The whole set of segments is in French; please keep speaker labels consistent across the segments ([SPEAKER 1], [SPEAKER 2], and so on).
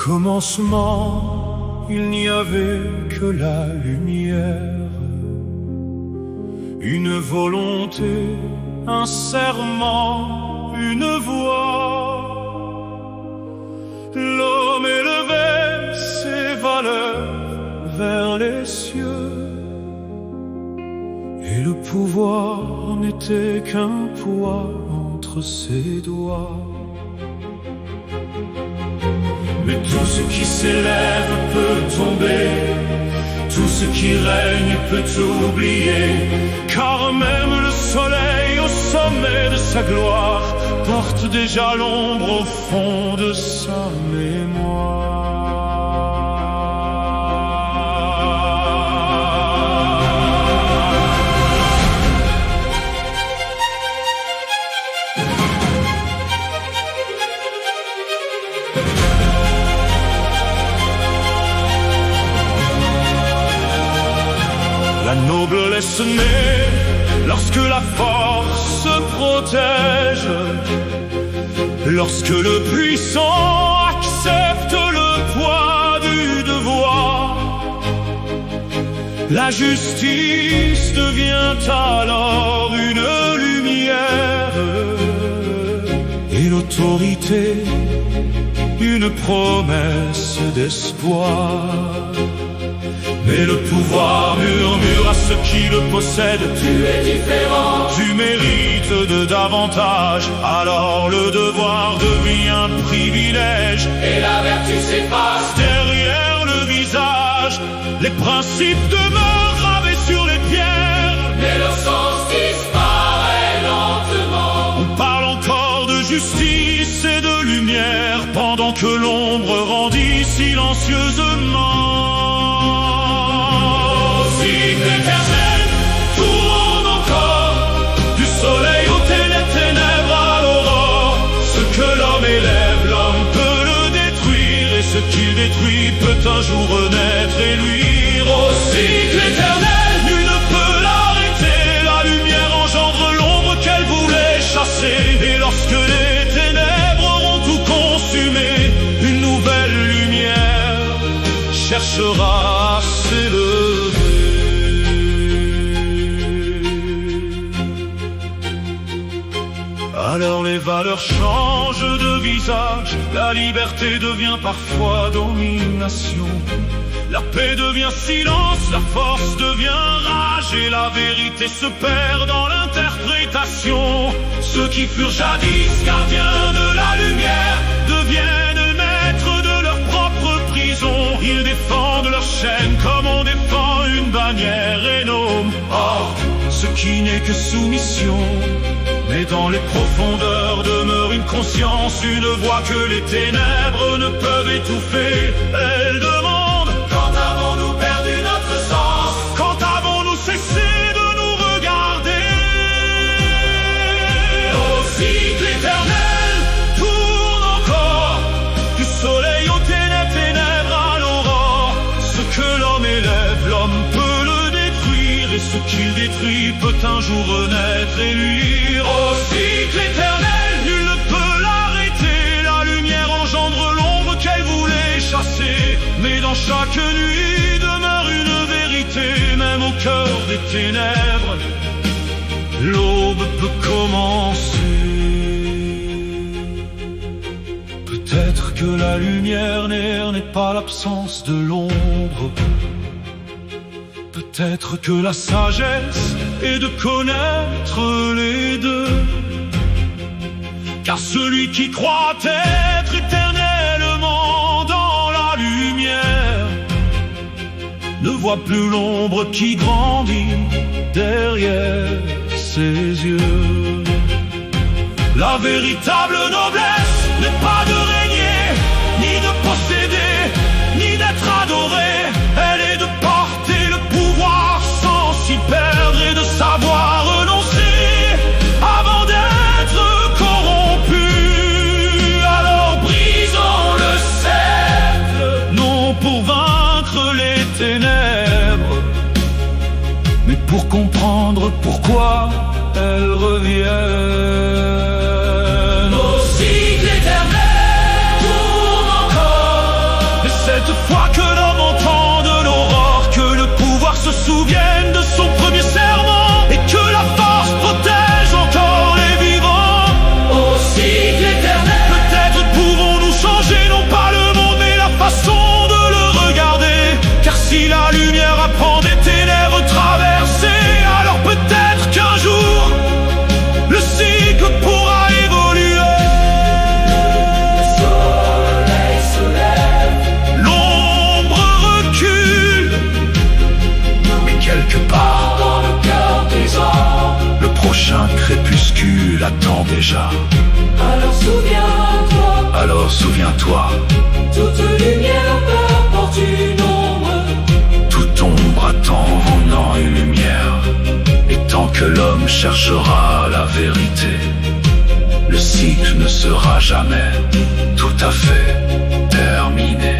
[SPEAKER 1] commencement, il n'y avait que la lumière, une volonté, un serment, une voix. L'homme élevait ses valeurs vers les cieux, et le pouvoir n'était qu'un poids entre ses doigts. Mais tout ce qui s'élève peut tomber, tout ce qui règne peut oublier, car même le soleil au sommet de sa gloire porte déjà l'ombre au fond de sa mémoire. La noblesse naît lorsque la force se protège, lorsque le puissant accepte le poids du devoir. La justice devient alors une lumière, et l'autorité une promesse d'espoir. Mais le pouvoir murmure à ceux qui le possèdent: tu es différent, tu mérites de davantage. Alors le devoir devient un privilège, et la vertu s'efface derrière le visage. Les principes demeurent gravés sur les pierres, mais leur sens disparaît lentement. On parle encore de justice et de lumière, pendant que l'ombre rendit silencieusement. L'éternel tourne encore, du soleil aux ténèbres à l'aurore. Ce que l'homme élève, l'homme peut le détruire, et ce qu'il détruit peut un jour renaître et luire. Au cycle éternel, nul ne peut l'arrêter. La lumière engendre l'ombre qu'elle voulait chasser, et lorsque les ténèbres auront tout consumé, une nouvelle lumière cherchera à s'élever. Alors les valeurs changent de visage, la liberté devient parfois domination, la paix devient silence, la force devient rage, et la vérité se perd dans l'interprétation. Ceux qui furent jadis gardiens de la lumière deviennent maîtres de leur propre prison. Ils défendent leur chaîne comme on défend une bannière et nomment ordre ce qui n'est que soumission. Mais dans les profondeurs demeure une conscience, une voix que les ténèbres ne peuvent étouffer. Elle demande: quand avons-nous perdu notre sens? Quand avons-nous cessé de nous regarder? Au cycle éternel tourne encore, du soleil aux ténèbres à l'aurore. Ce que l'homme élève, l'homme peut le détruire, et ce qu'il détruit peut un jour renaître et luire. Au cycle éternel, nul ne peut l'arrêter. La lumière engendre l'ombre qu'elle voulait chasser, mais dans chaque nuit demeure une vérité. Même au cœur des ténèbres, l'aube peut commencer. Peut-être que la lumière n'est pas l'absence de l'ombre. Peut-être que la sagesse est de connaître les deux, car celui qui croit être éternellement dans la lumière ne voit plus l'ombre qui grandit derrière ses yeux. La véritable noblesse n'est pas de régner, ni de posséder, ni d'être adoré. Elle est de porter le pouvoir sans s'y perdre, et de savoir renoncer avant d'être corrompu. Alors brisons le cercle, non pour vaincre les ténèbres, mais pour comprendre pourquoi elles reviennent. Au cycle éternel tourne encore, déjà.
[SPEAKER 2] Alors souviens-toi,
[SPEAKER 1] Alors souviens-toi,
[SPEAKER 2] toute lumière porte une ombre.
[SPEAKER 1] toute ombre attendant une lumière. Et tant que l'homme cherchera la vérité, le cycle ne sera jamais tout à fait terminé.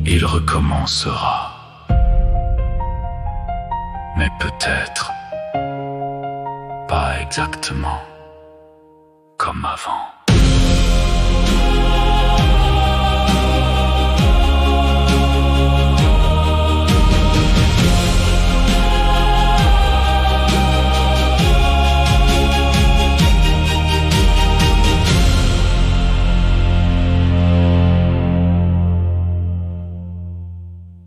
[SPEAKER 1] Il recommencera, mais peut-être pas exactement comme avant.